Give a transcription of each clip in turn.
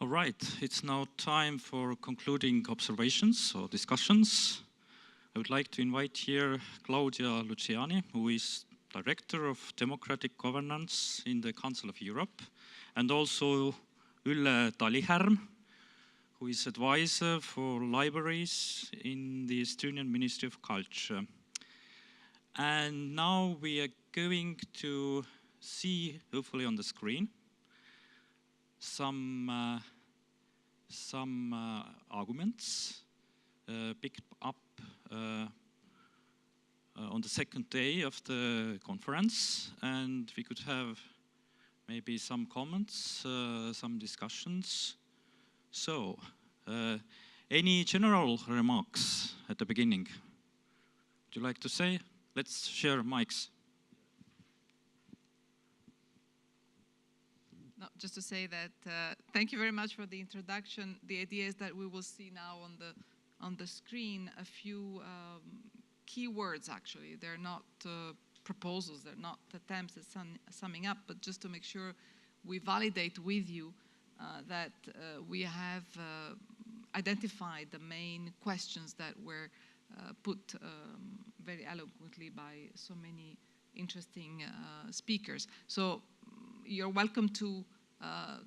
All right, it's now time for concluding observations or discussions. I would like to invite here Claudia Luciani, who is Director of Democratic Governance in the Council of Europe, and also Ülle Talihärm, who is Advisor for Libraries in the Estonian Ministry of Culture. And now we are going to see, hopefully on the screen, some arguments picked up on the second day of the conference, and we could have maybe some comments, some discussions. So, any general remarks at the beginning? Would you like to say? Let's share mics. No, just to say that thank you very much for the introduction. The idea is that we will see now on the screen a few keywords. Actually, they're not proposals, they're not attempts at summing up, but just to make sure we validate with you that we have identified the main questions that were put very eloquently by so many interesting speakers. So you're welcome to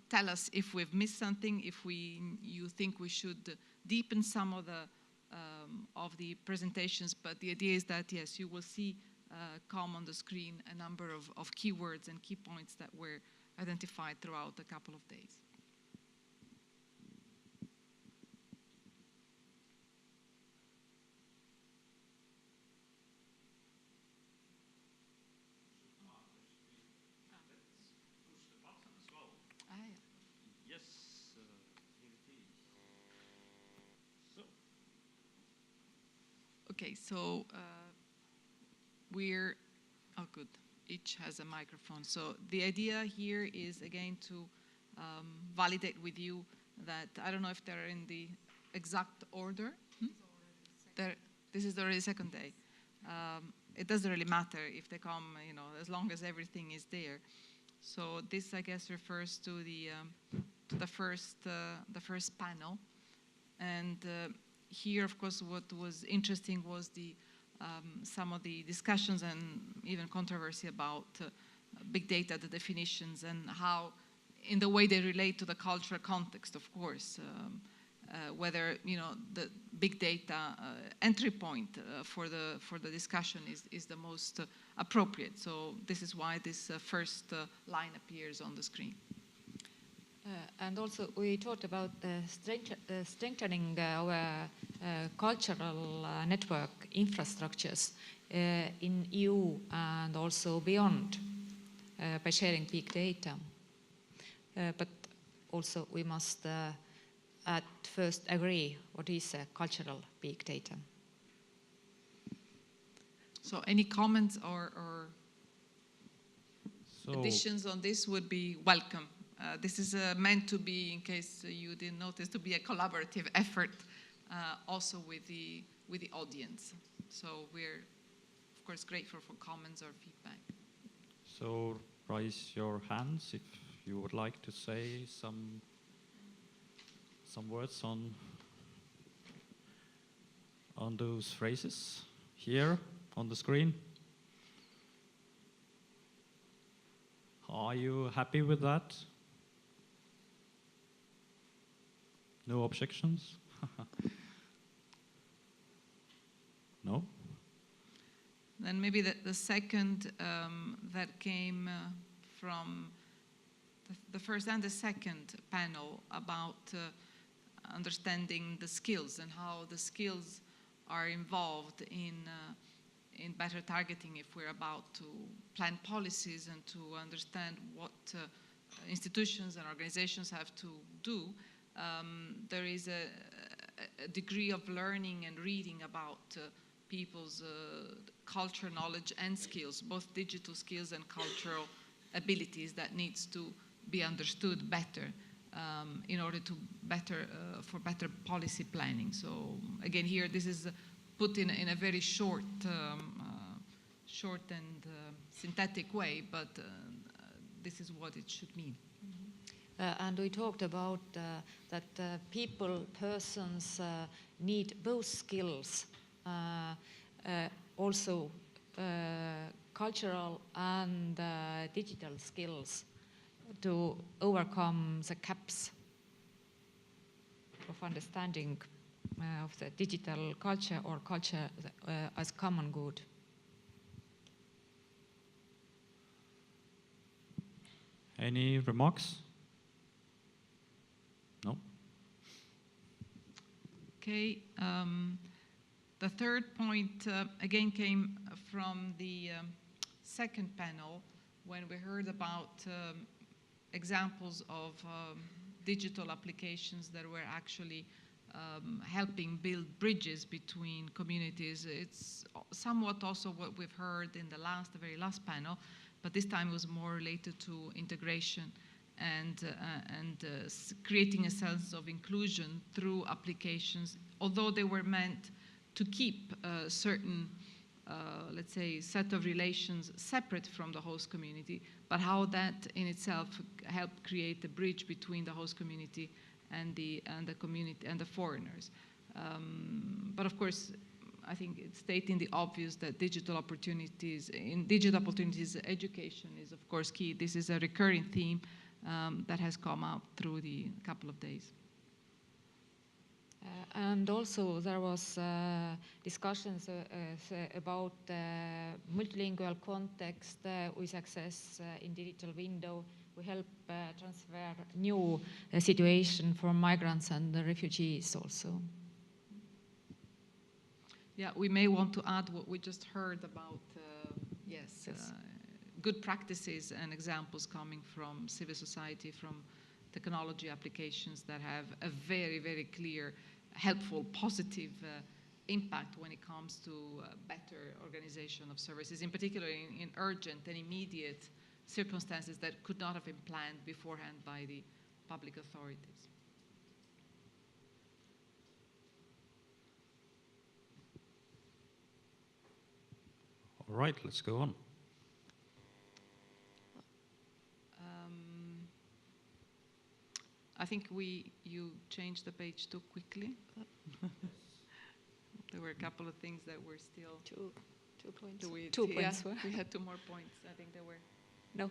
tell us if we've missed something, if you think we should deepen some of the presentations. But the idea is that, yes, you will see come on the screen a number of keywords and key points that were identified throughout a couple of days. Okay, so oh good, each has a microphone. So the idea here is again to validate with you that, I don't know if they're in the exact order. This is already the second day. It doesn't really matter if they come, you know, as long as everything is there. So this, I guess, refers to the first panel. And here, of course, what was interesting was some of the discussions and even controversy about big data, the definitions, and how, in the way they relate to the cultural context, of course, whether, you know, the big data entry point for the discussion is the most appropriate. So this is why this first line appears on the screen. And also, we talked about strengthening our cultural network infrastructures in EU and also beyond by sharing big data. But also, we must at first agree what is cultural big data. So, any comments or additions on this would be welcome. This is meant to be, in case you didn't notice, to be a collaborative effort also with the audience. So we're, of course, grateful for comments or feedback. So raise your hands if you would like to say some words on those phrases here on the screen. Are you happy with that? No objections? No? Then maybe the second that came from the first and the second panel about understanding the skills and how the skills are involved in better targeting if we're about to plan policies and to understand what institutions and organizations have to do. There is a degree of learning and reading about people's culture, knowledge, and skills, both digital skills and cultural abilities that needs to be understood better in order to for better policy planning. So again, here this is put in a very short and synthetic way, but this is what it should mean. And we talked about that persons need both skills, also cultural and digital skills to overcome the gaps of understanding of the digital culture or culture as common good. Any remarks? No? Okay. The third point again came from the second panel when we heard about examples of digital applications that were actually helping build bridges between communities. It's somewhat also what we've heard in the very last panel, but this time was more related to integration and creating a sense of inclusion through applications, although they were meant to keep a certain, let's say, set of relations separate from the host community, but how that in itself helped create a bridge between the host community and the community and the foreigners. But of course, I think it's stating the obvious that digital opportunities, education is of course key. This is a recurring theme that has come out through the couple of days. And also there was discussions about multilingual context with access in digital window. We help transfer new situation for migrants and refugees also. Yeah, we may want to add what we just heard about, yes. Good practices and examples coming from civil society, from technology applications that have a very, very clear, helpful, positive impact when it comes to better organization of services, in particular in urgent and immediate circumstances that could not have been planned beforehand by the public authorities. All right, let's go on. I think you changed the page too quickly. There were a couple of things that were still... Two points. Points. We had 2 more points. I think there were... No. No,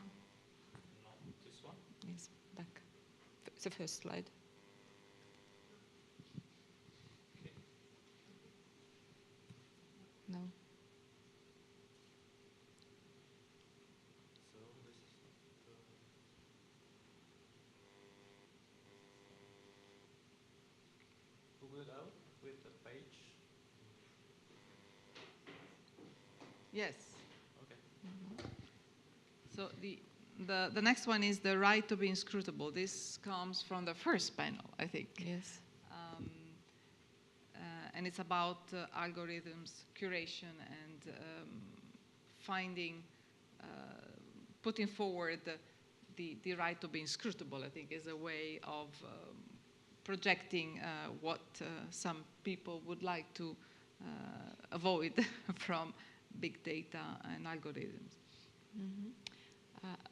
this one? Yes, back. The first slide. Okay. No. So this is Google it out with the page. Yes. Okay. Mm-hmm. So the next one is the right to be inscrutable. This comes from the first panel, I think. Yes. And it's about algorithms, curation, and finding, putting forward the right to be inscrutable, I think, is a way of projecting what some people would like to avoid from big data and algorithms. Mm-hmm.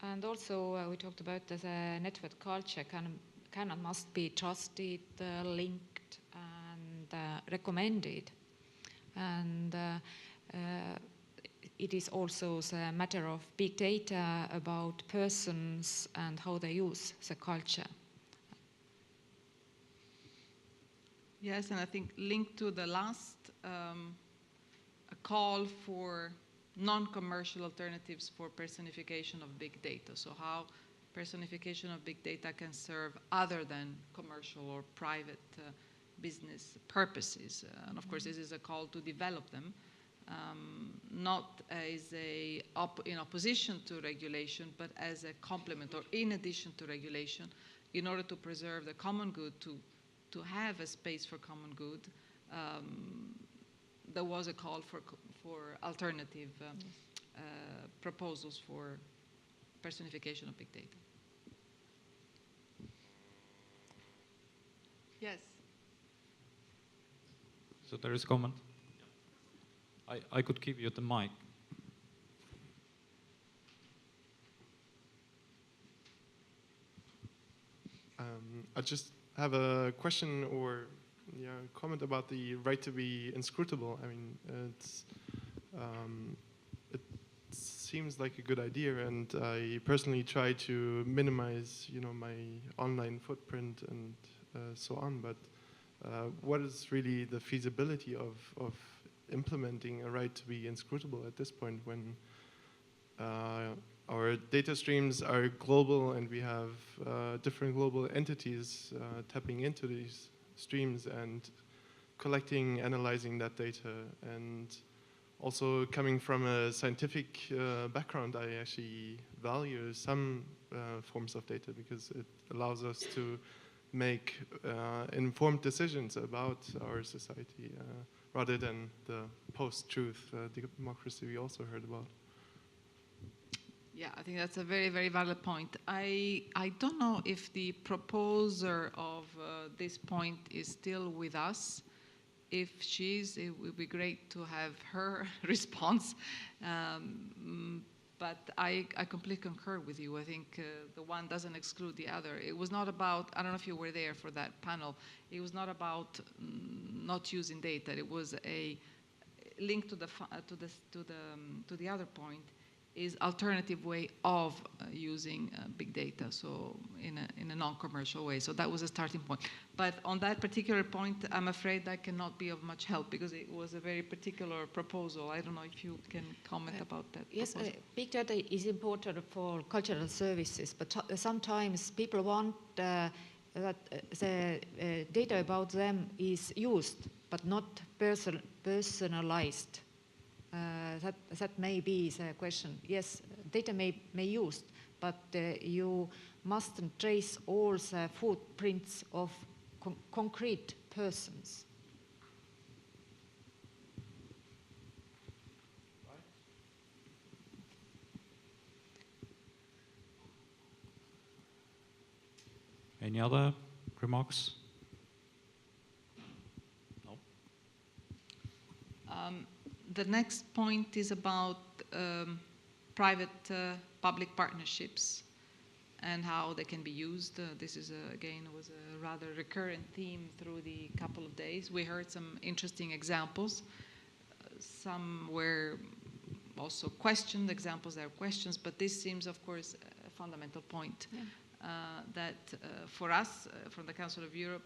And also we talked about the network culture can and must be trusted, linked, and recommended. And it is also a matter of big data about persons and how they use the culture. Yes, and I think linked to the last, a call for non-commercial alternatives for personification of big data. So how personification of big data can serve other than commercial or private business purposes. And of course, this is a call to develop them, not as in opposition to regulation, but as a complement or in addition to regulation, in order to preserve the common good, to have a space for common good. There was a call for alternative proposals for personification of big data. Yes. So there is a comment. I could give you the mic. I just have a question or comment about the right to be inscrutable. I mean, it seems like a good idea, and I personally try to minimize, my online footprint and so on. But what is really the feasibility of implementing a right to be inscrutable at this point when our data streams are global and we have different global entities tapping into these streams and collecting, analyzing that data? And also coming from a scientific background, I actually value some forms of data because it allows us to make informed decisions about our society rather than the post-truth democracy we also heard about. Yeah, I think that's a very, very valid point. I don't know if the proposer of this point is still with us. If she is, it would be great to have her response. But I completely concur with you. I think the one doesn't exclude the other. It was not about, I don't know if you were there for that panel, it was not about not using data. It was a link to the other point, is alternative way of using big data, so in a non-commercial way. So that was a starting point. But on that particular point, I'm afraid I cannot be of much help because it was a very particular proposal. I don't know if you can comment about that. Yes, big data is important for cultural services, but sometimes people want that the data about them is used, but not personalized. That may be the question. Yes, data may used, but you mustn't trace all the footprints of concrete persons. Any other remarks? No. The next point is about private-public partnerships and how they can be used. This is, again, was a rather recurrent theme through the couple of days. We heard some interesting examples. Some were also questioned, examples that are questions, but this seems, of course, a fundamental point. Yeah. That for us, from the Council of Europe,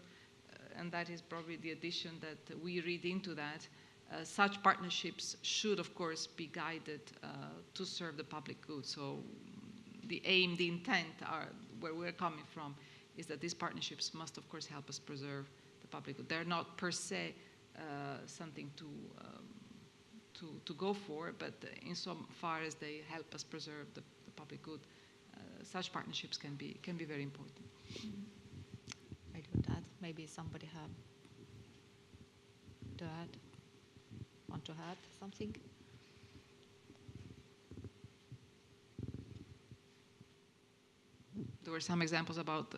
and that is probably the addition that we read into that, such partnerships should, of course, be guided to serve the public good. So the aim, the intent, where we're coming from, is that these partnerships must, of course, help us preserve the public good. They're not per se something to go for, but insofar as they help us preserve the public good, such partnerships can be very important. I would add, maybe somebody have to add. Want to add something? There were some examples about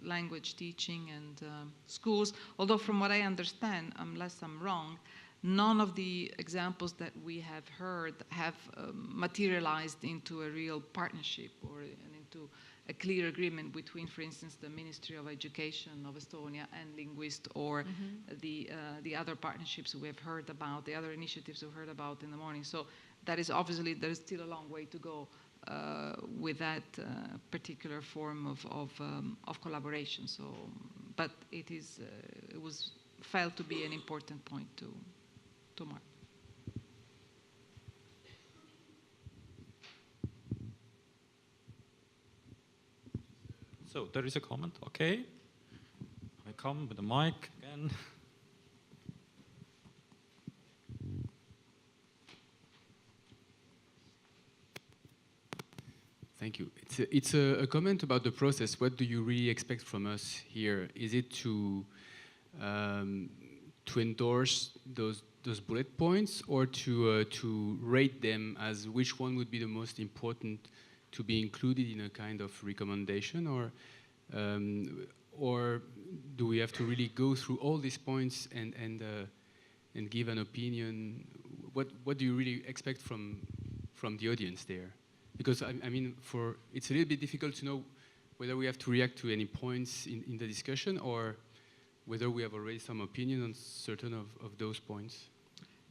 language teaching and schools, although from what I understand, unless I'm wrong, none of the examples that we have heard have materialized into a real partnership or into a clear agreement between, for instance, the Ministry of Education of Estonia and linguists, or the other partnerships we have heard about, the other initiatives we've heard about in the morning. So that is obviously, there is still a long way to go with that particular form of collaboration. So, but it was felt to be an important point to mark. So there is a comment. Okay. I come with the mic again. Thank you. It's a comment about the process. What do you really expect from us here? Is it to endorse those bullet points, or to rate them as which one would be the most important to be included in a kind of recommendation, or do we have to really go through all these points and give an opinion? What do you really expect from the audience there? Because I mean, it's a little bit difficult to know whether we have to react to any points in the discussion, or whether we have already some opinion on certain of those points.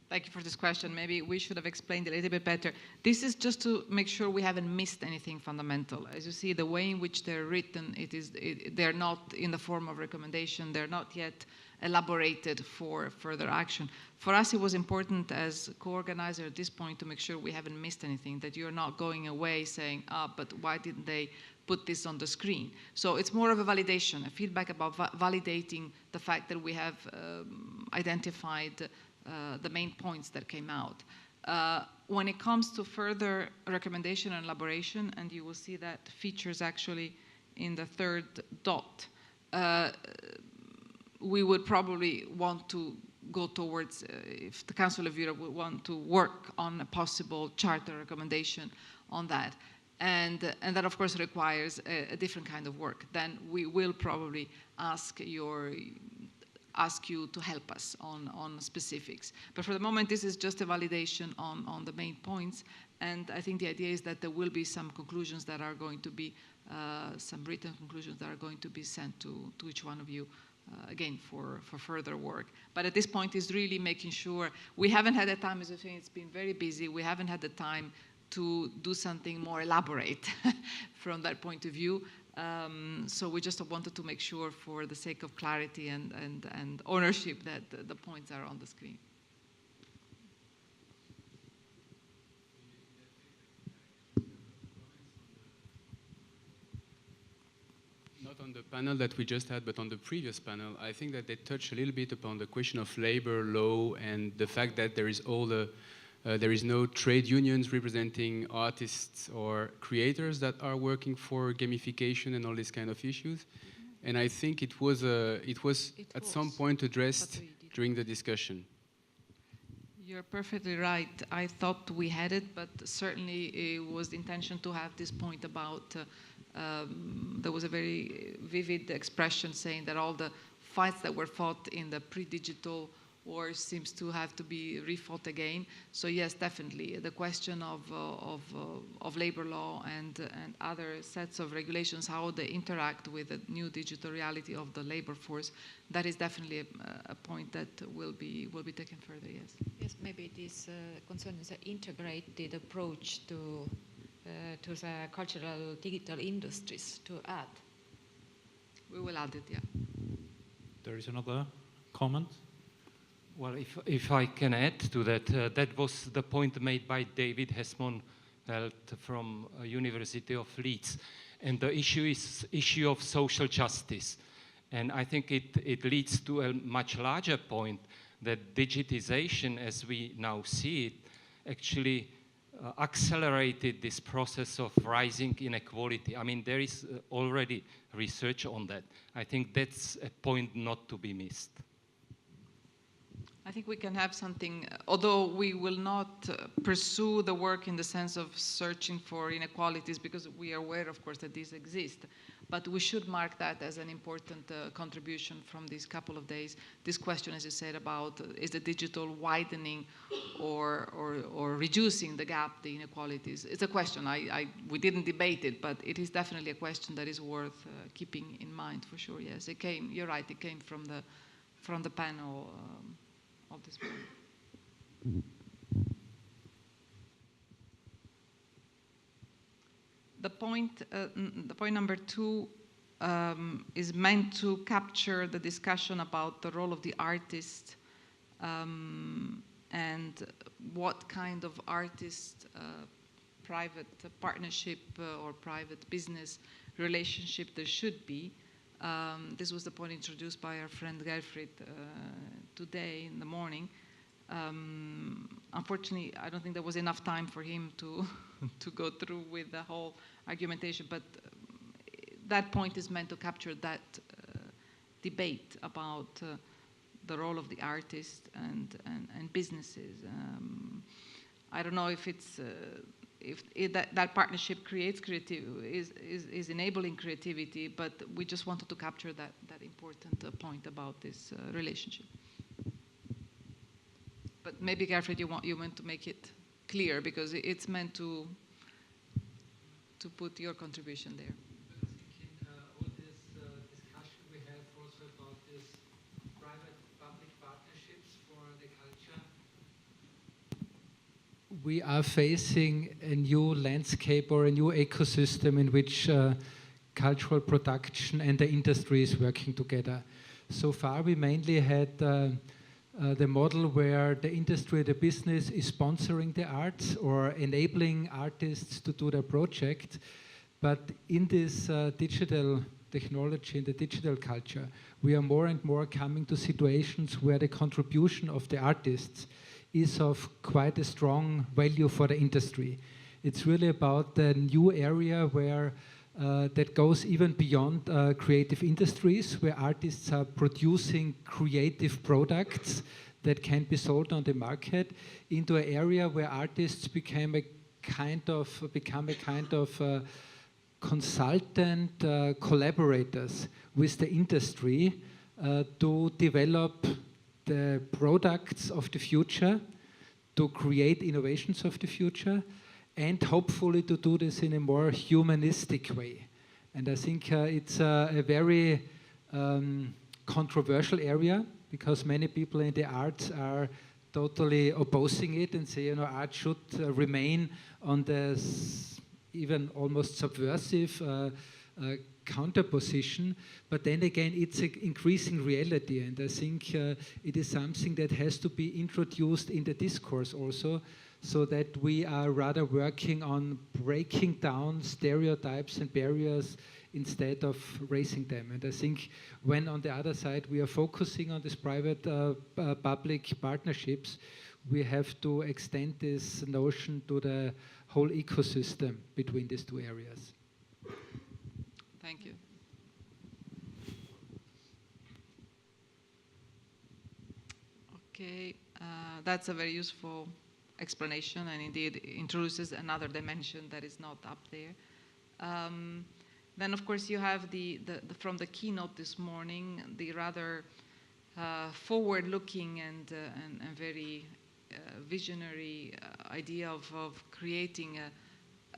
Thank you for this question. Maybe we should have explained it a little bit better. This is just to make sure we haven't missed anything fundamental. As you see, the way in which they're written, they're not in the form of recommendation. They're not yet elaborated for further action. For us, it was important as co-organizer at this point to make sure we haven't missed anything, that you're not going away saying, but why didn't they put this on the screen? So it's more of a validation, a feedback about validating the fact that we have identified the main points that came out. When it comes to further recommendation and elaboration, and you will see that features actually in the third dot, we would probably want to go towards, if the Council of Europe would want to work on a possible charter recommendation on that. And that, of course, requires a different kind of work. Then we will probably ask you to help us on specifics. But for the moment, this is just a validation on the main points. And I think the idea is that there will be some conclusions that are going to be, some written conclusions that are going to be sent to each one of you, again, for further work. But at this point, is really making sure, we haven't had the time, as I say, it's been very busy. We haven't had the time to do something more elaborate from that point of view. So we just wanted to make sure, for the sake of clarity and ownership, that the points are on the screen. Not on the panel that we just had, but on the previous panel, I think that they touched a little bit upon the question of labor law and the fact that there is there is no trade unions representing artists or creators that are working for gamification and all these kind of issues. And I think it was at some point addressed during the discussion. You're perfectly right. I thought we had it, but certainly it was the intention to have this point about, there was a very vivid expression saying that all the fights that were fought in the pre-digital war seems to have to be refought again. So yes, definitely, the question of labor law and other sets of regulations, how they interact with the new digital reality of the labor force, that is definitely a point that will be taken further. Yes. Yes, maybe this concerns the integrated approach to the cultural digital industries to add. We will add it. Yeah. There is another comment. Well, if I can add to that, that was the point made by David Hesmon from University of Leeds. And the issue is issue of social justice. And I think it leads to a much larger point, that digitization, as we now see it, actually accelerated this process of rising inequality. I mean, there is already research on that. I think that's a point not to be missed. I think we can have something, although we will not pursue the work in the sense of searching for inequalities, because we are aware, of course, that these exist. But we should mark that as an important contribution from these couple of days. This question, as you said, about is the digital widening or reducing the gap, the inequalities? It's a question. We didn't debate it, but it is definitely a question that is worth keeping in mind for sure. Yes, it came. You're right. It came from the panel. Of this one. The point number 2 is meant to capture the discussion about the role of the artist and what kind of artist private partnership or private business relationship there should be. This was the point introduced by our friend Gerfried today in the morning. Unfortunately, I don't think there was enough time for him to go through with the whole argumentation, but that point is meant to capture that debate about the role of the artist and businesses. I don't know if it's if that partnership creates is enabling creativity, but we just wanted to capture that important point about this relationship. But maybe, Gerfried, you meant to make it clear, because it's meant to put your contribution there. we are facing a new landscape or a new ecosystem in which cultural production and the industry is working together. So far, we mainly had the model where the industry, the business is sponsoring the arts or enabling artists to do their project. But in this digital technology, in the digital culture, we are more and more coming to situations where the contribution of the artists is of quite a strong value for the industry. It's really about the new area where that goes even beyond creative industries, where artists are producing creative products that can be sold on the market, into an area where artists become a kind of consultant collaborators with the industry to develop the products of the future, to create innovations of the future, and hopefully to do this in a more humanistic way. And I think it's a very controversial area, because many people in the arts are totally opposing it and say, you know, art should remain on the even almost subversive counterposition. But then again, it's an increasing reality, and I think it is something that has to be introduced in the discourse also, so that we are rather working on breaking down stereotypes and barriers instead of raising them. And I think when on the other side we are focusing on these private public partnerships, we have to extend this notion to the whole ecosystem between these two areas. Thank you. Okay, that's a very useful explanation, and indeed introduces another dimension that is not up there. Then, of course, you have from the keynote this morning, the rather forward-looking and very visionary idea of creating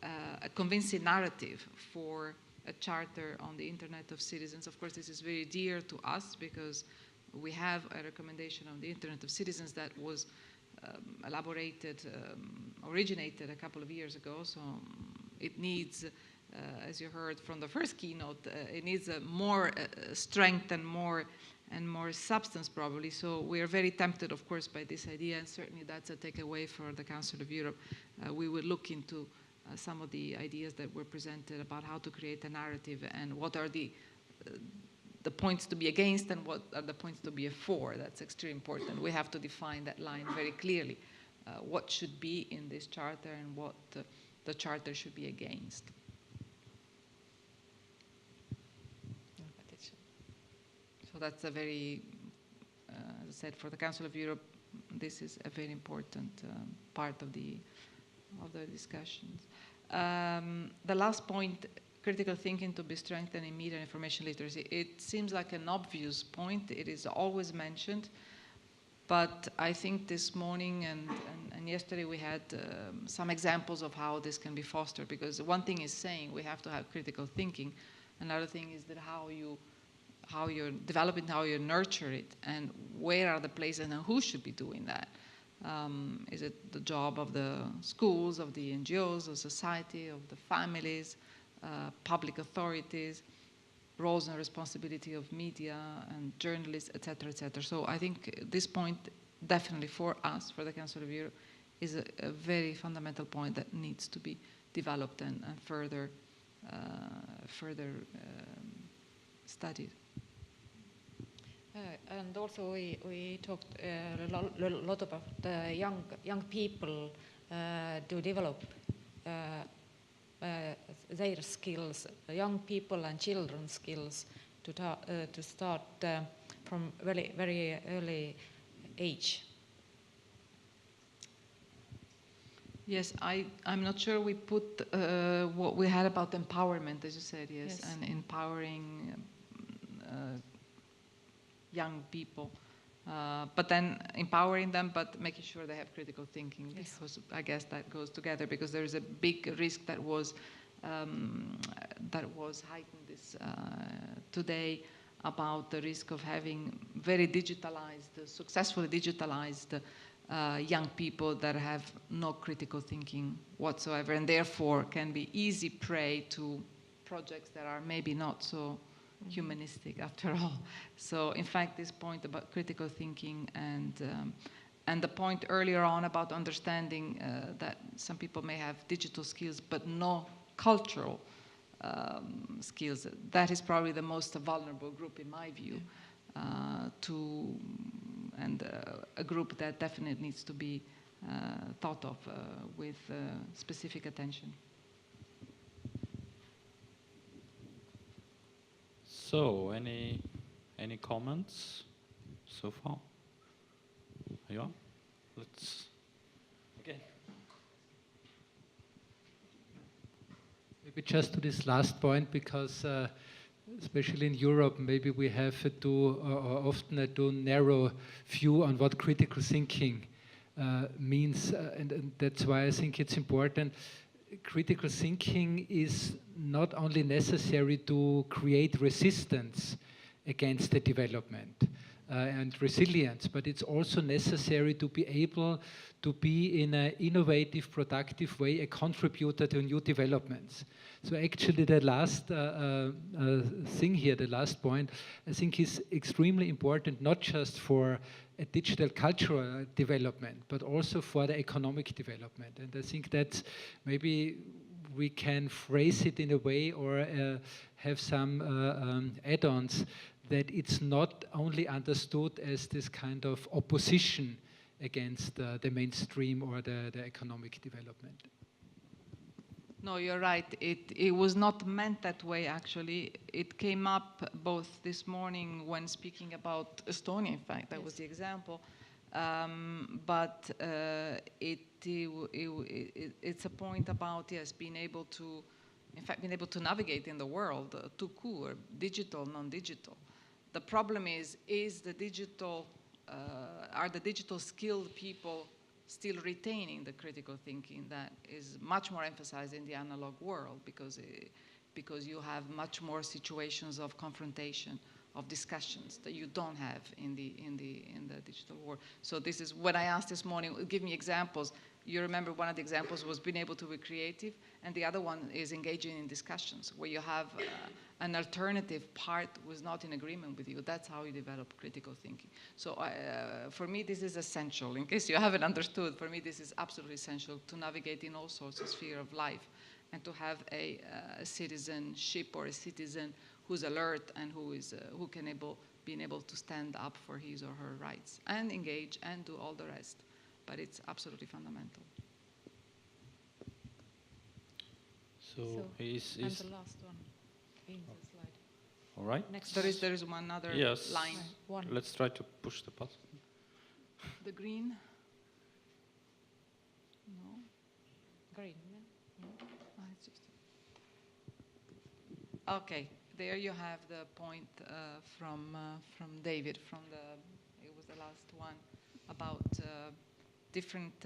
a convincing narrative for a charter on the Internet of Citizens. Of course, this is very dear to us because we have a recommendation on the Internet of Citizens that was originated a couple of years ago. So it needs, as you heard from the first keynote, it needs more strength and more substance probably. So we are very tempted, of course, by this idea, and certainly that's a takeaway for the Council of Europe. We will look into some of the ideas that were presented about how to create a narrative and what are the points to be against and what are the points to be for. That's extremely important. We have to define that line very clearly, what should be in this charter and what the charter should be against. So that's a very, as I said, for the Council of Europe, this is a very important part of the discussions. The last point, critical thinking to be strengthened in media and information literacy. It seems like an obvious point. It is always mentioned. But I think this morning and yesterday we had some examples of how this can be fostered. Because one thing is saying we have to have critical thinking. Another thing is that how you develop it, how you nurture it, and where are the places and who should be doing that. Is it the job of the schools, of the NGOs, of society, of the families, public authorities, roles and responsibility of media and journalists, etc., etc. So I think this point, definitely for us, for the Council of Europe, is a very fundamental point that needs to be developed and further studied. And also we talked a lot about young people to develop their skills, young people and children's skills to start from very, very early age. Yes, I'm not sure we put what we had about empowerment, as you said, yes. And empowering young people. But then empowering them, but making sure they have critical thinking. Yes. Because I guess that goes together, because there is a big risk that was heightened this today about the risk of having very digitalized, successfully digitalized young people that have no critical thinking whatsoever, and therefore can be easy prey to projects that are maybe not so humanistic after all. So in fact, this point about critical thinking and the point earlier on about understanding that some people may have digital skills but no cultural skills, that is probably the most vulnerable group in my view, and a group that definitely needs to be thought of with specific attention. So, any comments so far? Yeah, let's again. Maybe just to this last point, because especially in Europe, maybe we have often a too narrow view on what critical thinking means, and that's why I think it's important. Critical thinking is not only necessary to create resistance against the development and resilience, but it's also necessary to be able to be in an innovative, productive way a contributor to new developments. So actually the last thing here, the last point, I think is extremely important, not just for a digital cultural development, but also for the economic development. And I think that maybe we can phrase it in a way or have some add-ons that it's not only understood as this kind of opposition against the mainstream or the economic development. No, you're right. It was not meant that way, actually. It came up both this morning when speaking about Estonia, in fact, that was the example. But it's a point about, yes, being able to, in fact, being able to navigate in the world, tout court, digital, non-digital. The problem is the digital, are the digital skilled people still retaining the critical thinking that is much more emphasized in the analog world, because you have much more situations of confrontation, of discussions that you don't have in the digital world. So this is what I asked this morning. Give me examples. You remember one of the examples was being able to be creative, and the other one is engaging in discussions where you have an alternative part who is not in agreement with you. That's how you develop critical thinking. So for me, this is essential. In case you haven't understood, for me, this is absolutely essential to navigate in all sorts of spheres of life and to have a citizenship or a citizen who's alert and who can being able to stand up for his or her rights and engage and do all the rest. But it's absolutely fundamental. So is and the last one in the slide. all right? Next There one. is one other Yes. line. One. Let's try to push the button. The green. No. Green. Ah, it's just okay. There you have the point from David. It was the last one about different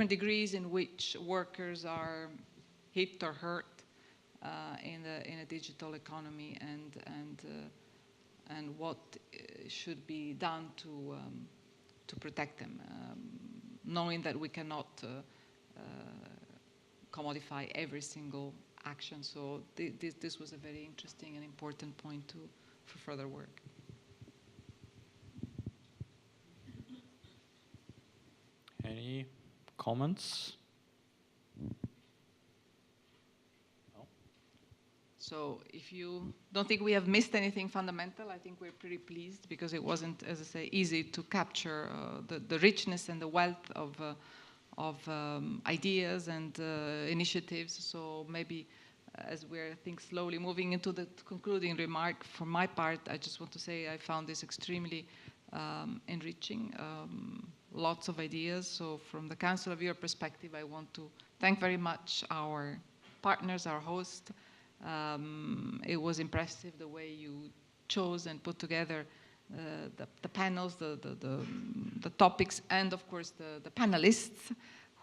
degrees in which workers are hit or hurt in a digital economy, and what should be done to protect them, knowing that we cannot commodify every single action. So this was a very interesting and important point for further work. Any comments? No? So if you don't think we have missed anything fundamental, I think we're pretty pleased, because it wasn't, as I say, easy to capture the richness and the wealth of ideas and initiatives. So maybe as we're, I think, slowly moving into the concluding remark, for my part, I just want to say I found this extremely enriching. Lots of ideas. So from the Council of Europe perspective, I want to thank very much our partners, our host. It was impressive the way you chose and put together the panels, the topics, and of course the panelists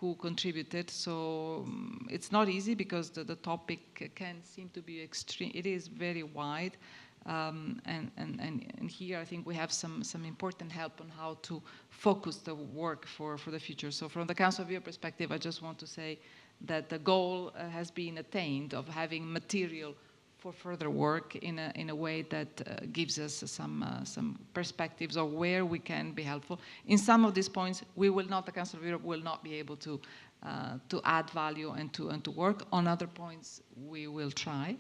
who contributed. So it's not easy, because the topic can seem to be extreme. It is very wide. And here I think we have some important help on how to focus the work for the future. So from the Council of Europe perspective, I just want to say that the goal has been attained of having material for further work in a way that gives us some perspectives of where we can be helpful. In some of these points, we will not, the Council of Europe will not be able to add value and to work. On other points, we will try.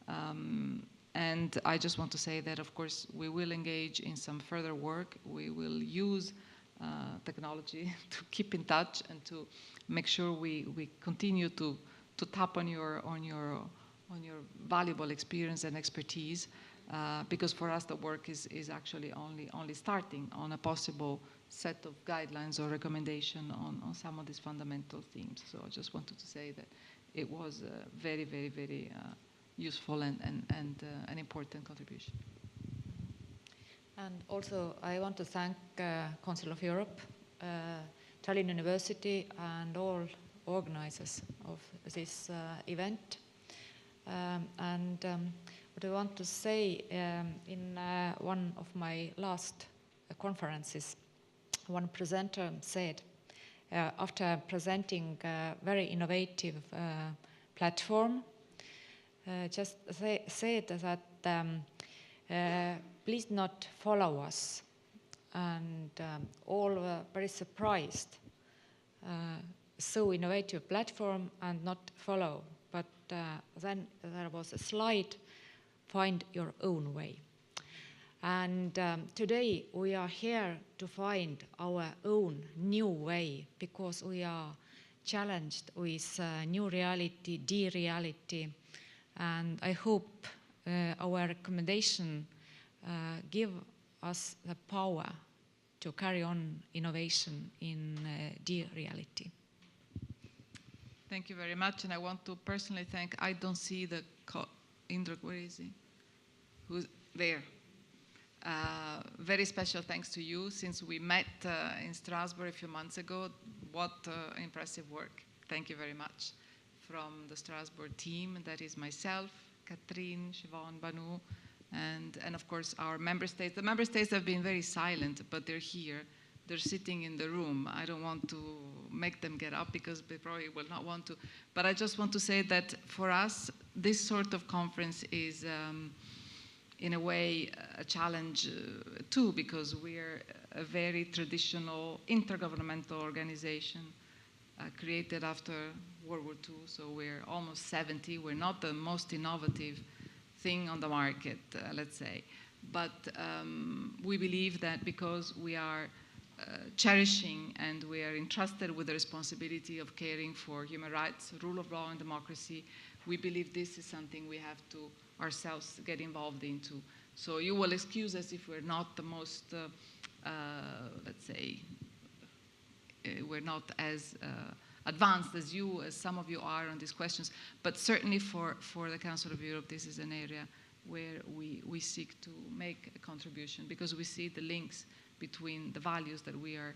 And I just want to say that, of course, we will engage in some further work. We will use technology to keep in touch and to make sure we continue to tap on your valuable experience and expertise, because for us the work is actually only starting on a possible set of guidelines or recommendation on some of these fundamental themes. So I just wanted to say that it was very, very, very useful and an important contribution. And also I want to thank Council of Europe, Tallinn University and all organizers of this event. What I want to say, in one of my last conferences, one presenter said, after presenting a very innovative platform, just said that please not follow us. And all were very surprised. So innovative platform and not follow. But then there was a slide, find your own way. And today we are here to find our own new way, because we are challenged with new reality, de-reality. And I hope our recommendation give us the power to carry on innovation in de-reality. Thank you very much, and I want to personally thank, I don't see the, Indra, where is he? Who's there? Very special thanks to you, since we met in Strasbourg a few months ago. What impressive work. Thank you very much. From the Strasbourg team, that is myself, Catherine, Siobhan, Banu, and of course our member states. The member states have been very silent, but they're here. They're sitting in the room. I don't want to make them get up because they probably will not want to. But I just want to say that for us, this sort of conference is, in a way, a challenge too, because we're a very traditional intergovernmental organization created after World War II. So we're almost 70. We're not the most innovative thing on the market, let's say. But we believe that because we are cherishing and we are entrusted with the responsibility of caring for human rights, rule of law and democracy, we believe this is something we have to ourselves get involved into. So you will excuse us if we're not the most, let's say, we're not as advanced as you, as some of you are on these questions, but certainly for the Council of Europe, this is an area where we seek to make a contribution, because we see the links between the values that we are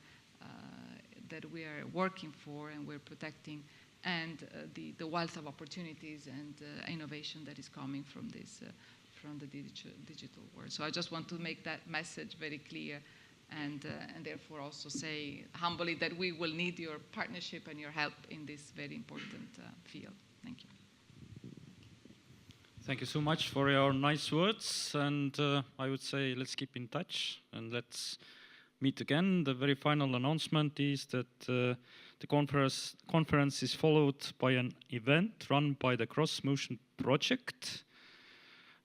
working for and we're protecting, and the wealth of opportunities and innovation that is coming from this from the digital world. So I just want to make that message very clear, and therefore also say humbly that we will need your partnership and your help in this very important field. Thank you. Thank you so much for your nice words, and I would say let's keep in touch and let's meet again. The very final announcement is that the conference is followed by an event run by the Cross Motion Project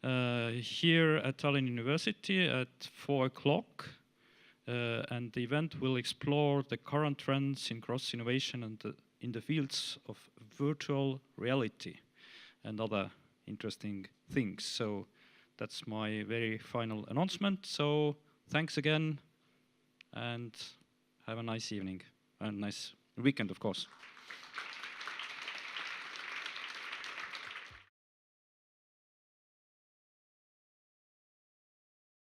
here at Tallinn University at 4 o'clock. And the event will explore the current trends in cross innovation and in the fields of virtual reality and other interesting things. So that's my very final announcement. So thanks again, and have a nice evening and nice weekend, of course.